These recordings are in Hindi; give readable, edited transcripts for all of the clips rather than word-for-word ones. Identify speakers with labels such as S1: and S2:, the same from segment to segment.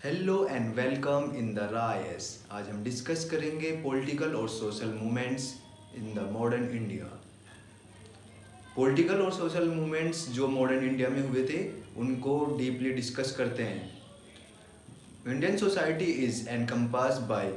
S1: Hello and welcome in the rise. आज हम डिस्कस करेंगे पॉलिटिकल और social movements in the modern India. Political और सोशल मूवमेंट्स जो मॉडर्न इंडिया में हुए थे उनको डीपली डिस्कस करते हैं। Indian society is encompassed by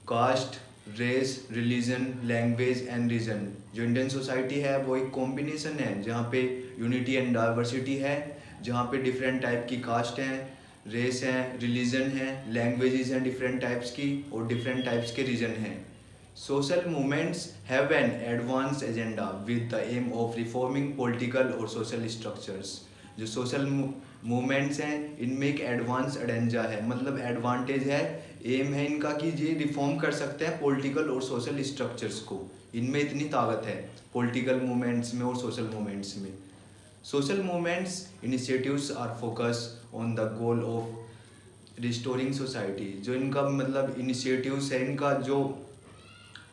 S1: caste, race, religion, language and region. जो इंडियन सोसाइटी है वो एक कॉम्बिनेशन है जहाँ पे यूनिटी एंड डाइवर्सिटी है, जहाँ पे डिफरेंट टाइप की कास्ट हैं, रेस हैं, रिलीजन हैं, लैंग्वेजेस हैं डिफरेंट टाइप्स की और डिफरेंट टाइप्स के रीजन हैं। Social movements have an advance agenda with the aim of reforming political और सोशल स्ट्रक्चर्स। जो सोशल मूवमेंट्स हैं इनमें एक एडवांस एजेंडा है, मतलब एडवांटेज है, एम है इनका कि ये रिफॉर्म कर सकते हैं पॉलिटिकल और सोशल स्ट्रक्चर्स को। इनमें इतनी ताकत है पॉलिटिकल मूवमेंट्स में और सोशल मूवमेंट्स में। Social movements initiatives are focus on the goal of restoring society. जो इनका मतलब इनिशिएटिव्स है, इनका जो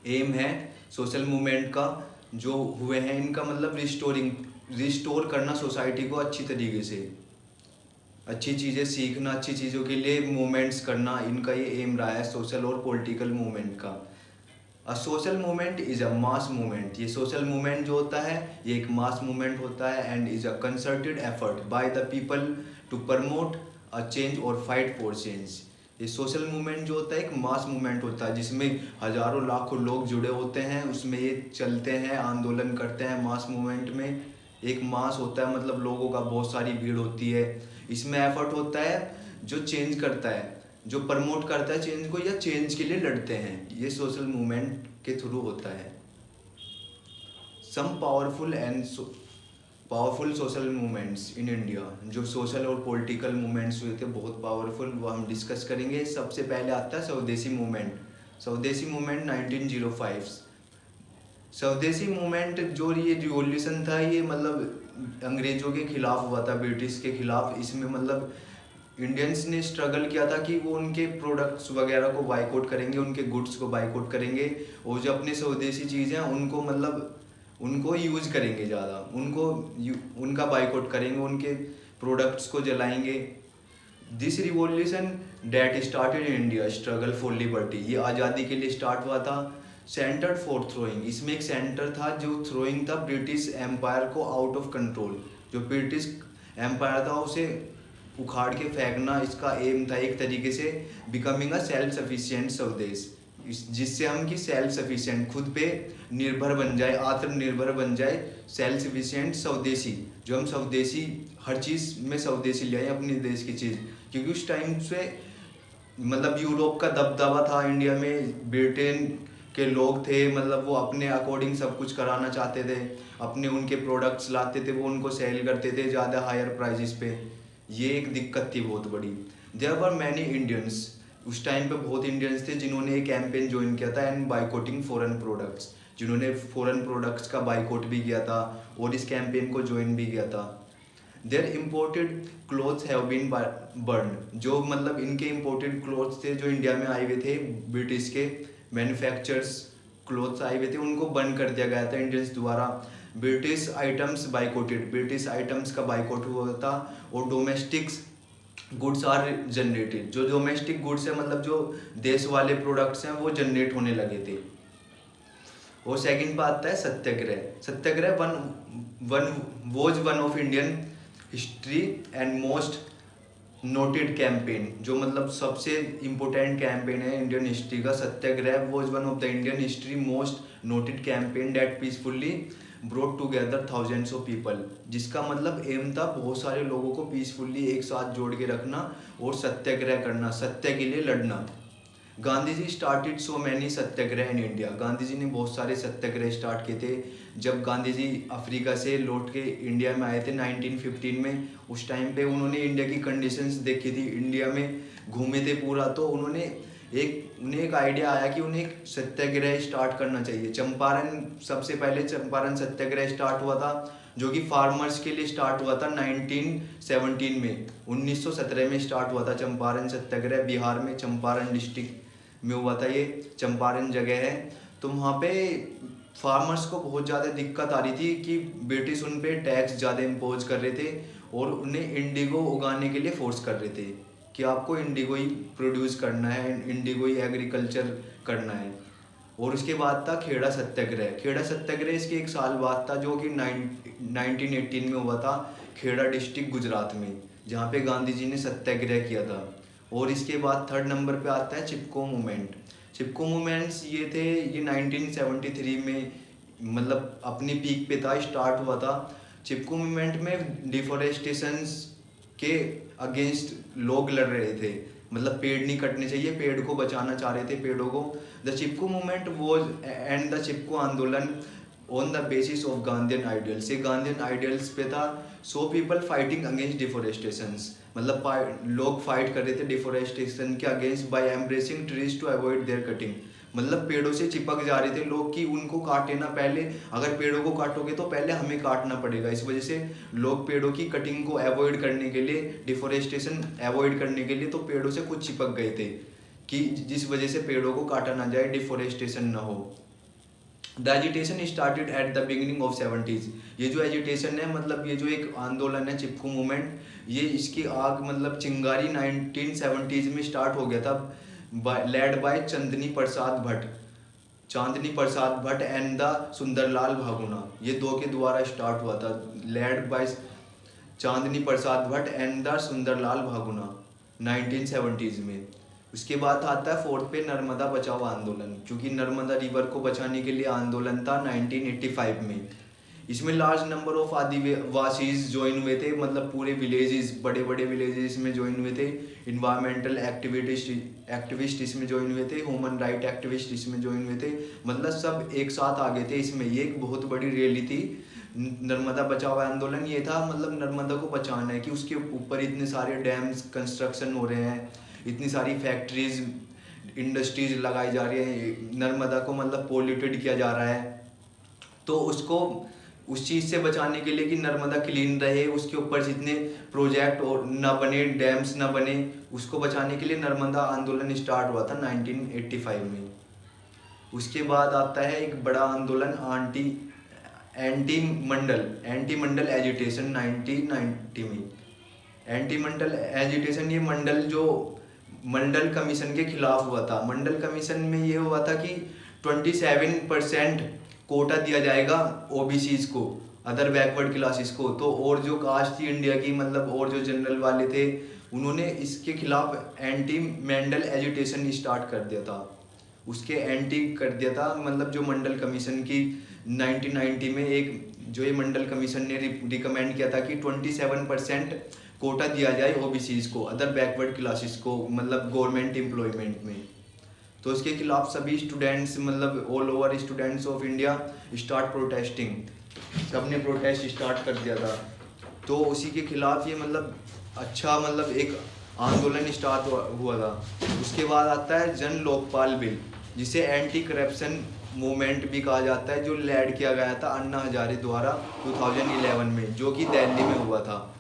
S1: एम है सोशल मूवमेंट का जो हुए हैं, इनका मतलब रिस्टोर करना सोसाइटी को अच्छी तरीके से, अच्छी चीज़ें सीखना, अच्छी चीज़ों के लिए मूवमेंट्स करना, इनका ये एम रहा है सोशल और पॉलिटिकल मूवमेंट का। A social movement is a mass movement. ये सोशल मूवमेंट जो होता है ये एक मास मूवमेंट होता है and is a concerted effort by the people to promote a change और फाइट फॉर चेंज। ये सोशल मूवमेंट जो होता है एक मास मूवमेंट होता है जिसमें हजारों लाखों लोग जुड़े होते हैं, उसमें ये चलते हैं, आंदोलन करते हैं। मास मूवमेंट में एक मास होता है, मतलब लोगों का बहुत सारी भीड़ होती है। इसमें एफर्ट होता है जो चेंज करता है, जो प्रमोट करता है चेंज को या चेंज के लिए लड़ते हैं, ये सोशल मूवमेंट के थ्रू होता है। Some powerful social movements in India. जो सोशल और पॉलिटिकल मूवमेंट्स हुए थे बहुत पावरफुल, वो हम डिस्कस करेंगे। सबसे पहले आता है स्वदेशी मूवमेंट। स्वदेशी मूवमेंट 1905। स्वदेशी मूवमेंट जो ये रिवॉल्यूशन था, ये मतलब अंग्रेजों के खिलाफ हुआ था, ब्रिटिश के खिलाफ। इसमें मतलब इंडियंस ने स्ट्रगल किया था कि वो उनके प्रोडक्ट्स वगैरह को बाइकआउट करेंगे, उनके गुड्स को बाइकआउट करेंगे और जो अपने स्वदेशी चीज़ें हैं उनको मतलब उनको यूज करेंगे ज़्यादा, उनका बाइकआउट करेंगे, उनके प्रोडक्ट्स को जलाएंगे। This revolution that started in India struggle for liberty. ये आज़ादी के लिए स्टार्ट हुआ था। सेंटर्ड फॉर थ्रोइंग, इसमें एक सेंटर था जो थ्रोइंग था ब्रिटिश एम्पायर को आउट ऑफ कंट्रोल। जो ब्रिटिश एम्पायर था उसे उखाड़ के फेंकना, इसका एम था एक तरीके से बिकमिंग अ सेल्फ सफिशिएंट स्वदेश, जिससे हम कि सेल्फ सफिशिएंट, खुद पे निर्भर बन जाए, आत्मनिर्भर बन जाए, सेल्फ सफिशिएंट स्वदेशी। जो हम स्वदेशी हर चीज़ में स्वदेशी ले आए अपने देश की चीज़, क्योंकि उस टाइम से मतलब यूरोप का दबदबा था इंडिया में, ब्रिटेन के लोग थे, मतलब वो अपने अकॉर्डिंग सब कुछ कराना चाहते थे, अपने उनके प्रोडक्ट्स लाते थे, वो उनको सेल करते थे ज़्यादा हायर प्राइजेस पे। ये एक दिक्कत थी बहुत बड़ी। देयर वर मैनी इंडियंस, उस टाइम पे बहुत इंडियंस थे जिन्होंने एक कैंपेन ज्वाइन किया था एंड बाइकआउटिंग फॉरेन प्रोडक्ट्स, जिन्होंने फॉरेन प्रोडक्ट्स का बाइकआउट भी किया था और इस कैंपेन को ज्वाइन भी किया था। Their imported clothes have been burn. जो मतलब इनके इम्पोर्टेड क्लोथ्स थे जो इंडिया में आए हुए थे, ब्रिटिश के मैन्युफैक्चर्स क्लोथ्स आए हुए थे, उनको बर्न कर दिया गया था इंडियंस द्वारा। ब्रिटिश आइटम्स बाइकआउटेड, ब्रिटिश आइटम्स का बाइकआउट हुआ था और डोमेस्टिक्स गुड्स आर जनरेटेड। जो डोमेस्टिक गुड्स है मतलब जो देश वाले प्रोडक्ट्स हैं वो जनरेट होने लगे थे। और सेकंड पे आता है satyagraha. Satyagraha one of Indian history and most noted campaign. जो मतलब सबसे इम्पोर्टेंट कैंपेन है इंडियन हिस्ट्री का। Satyagraha was one of the Indian history most noted campaign that peacefully brought together thousands of people. जिसका मतलब एम था बहुत सारे लोगों को पीसफुली एक साथ जोड़ के रखना और सत्याग्रह करना, सत्य के लिए लड़ना। Gandhi ji started so many satyagraha in India. Gandhi ji ने बहुत सारे सत्याग्रह स्टार्ट किए थे। जब गांधी जी अफ्रीका से लौट के इंडिया में आए थे 1915 में, उस टाइम पे उन्होंने इंडिया की कंडीशंस देखी थी, इंडिया में घूमे थे पूरा, तो उन्हें एक आइडिया आया कि उन्हें एक सत्याग्रह स्टार्ट करना चाहिए। चंपारण, सबसे पहले चंपारण सत्याग्रह स्टार्ट हुआ था जो कि फार्मर्स के लिए स्टार्ट हुआ था 1917 में। 1917 में स्टार्ट हुआ था चंपारण सत्याग्रह, बिहार में चंपारण डिस्ट्रिक्ट में हुआ था। ये चंपारण जगह है, तो वहाँ पे फार्मर्स को बहुत ज़्यादा दिक्कत आ रही थी कि ब्रिटिश उन पे टैक्स ज़्यादा इम्पोज कर रहे थे और उन्हें इंडिगो उगाने के लिए फोर्स कर रहे थे। कि आपको इंडिगो ही प्रोड्यूस करना है, इंडिगो ही एग्रीकल्चर करना है। और उसके बाद था खेड़ा सत्याग्रह। खेड़ा सत्याग्रह इसके एक साल बाद था, जो कि 1918 में हुआ था, खेड़ा डिस्ट्रिक्ट गुजरात में, जहाँ पे गांधी जी ने सत्याग्रह किया था। और इसके बाद थर्ड नंबर पे आता है चिपको मूवमेंट। चिपको मूवमेंट्स ये थे, ये 1973 में मतलब अपनी पीक पे था, स्टार्ट हुआ था। चिपको मूवमेंट में डिफोरेस्टेशंस के अगेंस्ट लोग लड़ रहे थे, मतलब पेड़ नहीं कटने चाहिए, पेड़ को बचाना चाह रहे थे, पेड़ों को। The Chipko movement was and the Chipko Andolan on the basis of Gandhian ideals. ये गांधीयन आइडियल्स पे था। So people fighting against deforestations, मतलब लोग फाइट कर रहे थे डिफोरेस्टेशन के against by embracing trees to avoid their cutting. मतलब पेड़ों से चिपक जा रहे थे लोग कि उनको काटे ना पहले, अगर पेड़ों को काटोगे तो पहले हमें काटना पड़ेगा। इस वजह से लोग पेड़ों की कटिंग को अवॉइड करने के लिए, डिफोरेस्टेशन अवॉइड करने के लिए तो पेड़ों से कुछ चिपक गए थे कि जिस वजह से पेड़ों को काटा ना जाए, डिफोरेस्टेशन ना हो। The agitation started at the beginning of 70s। ये जो एजिटेशन है, मतलब ये जो एक आंदोलन है चिपको मूवमेंट, ये इसकी आग मतलब चिंगारी 1970s में स्टार्ट हो गया था, led by Chandni Prasad Bhatt and the Sundarlal Bhaguna. ये दो के द्वारा स्टार्ट हुआ था, led by Chandni Prasad Bhatt and the Sundarlal Bhaguna 1970s में। उसके बाद आता है फोर्थ पे नर्मदा बचाओ आंदोलन, क्योंकि नर्मदा रिवर को बचाने के लिए आंदोलन था 1985 में। इसमें large number of Adivasis join हुए थे, मतलब पूरे विलेजेस, बड़े बड़े विलेजेस में ज्वाइन हुए थे। इन्वायरमेंटल एक्टिविस्ट इसमें ज्वाइन हुए थे, ह्यूमन राइट एक्टिविस्ट इसमें ज्वाइन हुए थे, मतलब सब एक साथ आ गए थे इसमें। ये एक बहुत बड़ी रैली थी नर्मदा बचाओ आंदोलन। ये था मतलब नर्मदा को बचाना है कि उसके ऊपर इतने सारे डैम्स कंस्ट्रक्शन हो रहे हैं, इतनी सारी फैक्ट्रीज इंडस्ट्रीज लगाई जा रही है, नर्मदा को मतलब पोल्यूटेड किया जा रहा है। तो उसको उस चीज़ से बचाने के लिए कि नर्मदा क्लीन रहे, उसके ऊपर जितने प्रोजेक्ट और ना बने, डैम्स ना बने, उसको बचाने के लिए नर्मदा आंदोलन स्टार्ट हुआ था 1985 में। उसके बाद आता है एक बड़ा आंदोलन एंटी मंडल एजिटेशन 1990 में। एंटी मंडल एजिटेशन, ये मंडल कमीशन के खिलाफ हुआ था। मंडल कमीशन में ये हुआ था कि 27% कोटा दिया जाएगा ओबीसीज को, अदर बैकवर्ड क्लासेस को। तो और जो कास्ट थी इंडिया की, मतलब और जो जनरल वाले थे, उन्होंने इसके खिलाफ एंटी मंडल एजिटेशन स्टार्ट कर दिया था, उसके एंटी कर दिया था। मतलब जो मंडल कमीशन की 1990 में एक जो ये मंडल कमीशन ने रिकमेंड किया था कि 27% कोटा दिया जाए ओबीसीज को, अदर बैकवर्ड क्लासेस को, मतलब गवर्नमेंट एम्प्लॉयमेंट में। तो इसके खिलाफ सभी स्टूडेंट्स, मतलब all over students of India start protesting, सबने प्रोटेस्ट स्टार्ट कर दिया था। तो उसी के खिलाफ ये मतलब अच्छा मतलब एक आंदोलन स्टार्ट हुआ था। उसके बाद आता है जन लोकपाल बिल, जिसे एंटी करप्शन मूवमेंट भी कहा जाता है, जो लैड किया गया था अन्ना हजारे द्वारा 2011 में, जो कि दिल्ली में हुआ था।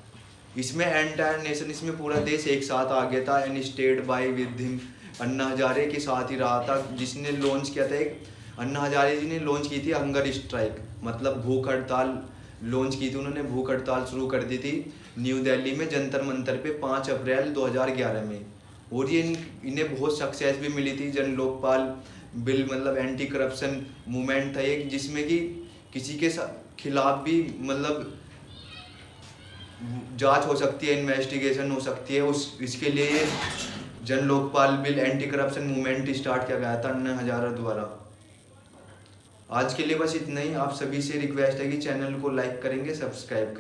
S1: इसमें एंटायर नेशन, इसमें पूरा देश एक साथ आ गया था, and state by with him, Anna Hazare के साथ ही रहा था। जिसने लॉन्च किया था, एक अन्ना हजारे जी ने लॉन्च की थी हंगर स्ट्राइक, मतलब भूख हड़ताल लॉन्च की थी उन्होंने, भूख हड़ताल शुरू कर दी थी न्यू दिल्ली में जंतर मंतर पे 5 अप्रैल 2011 में। और ये इन्हें बहुत सक्सेस भी मिली थी। जन लोकपाल बिल मतलब एंटी करप्शन मूवमेंट था एक, जिसमें कि किसी के खिलाफ भी मतलब जांच हो सकती है, इन्वेस्टिगेशन हो सकती है, इसके लिए जन Lokpal bill anti corruption movement start किया गया था अन्ना हजारे द्वारा। आज के लिए बस इतना ही। आप सभी से रिक्वेस्ट है कि चैनल को लाइक करेंगे, सब्सक्राइब करेंगे।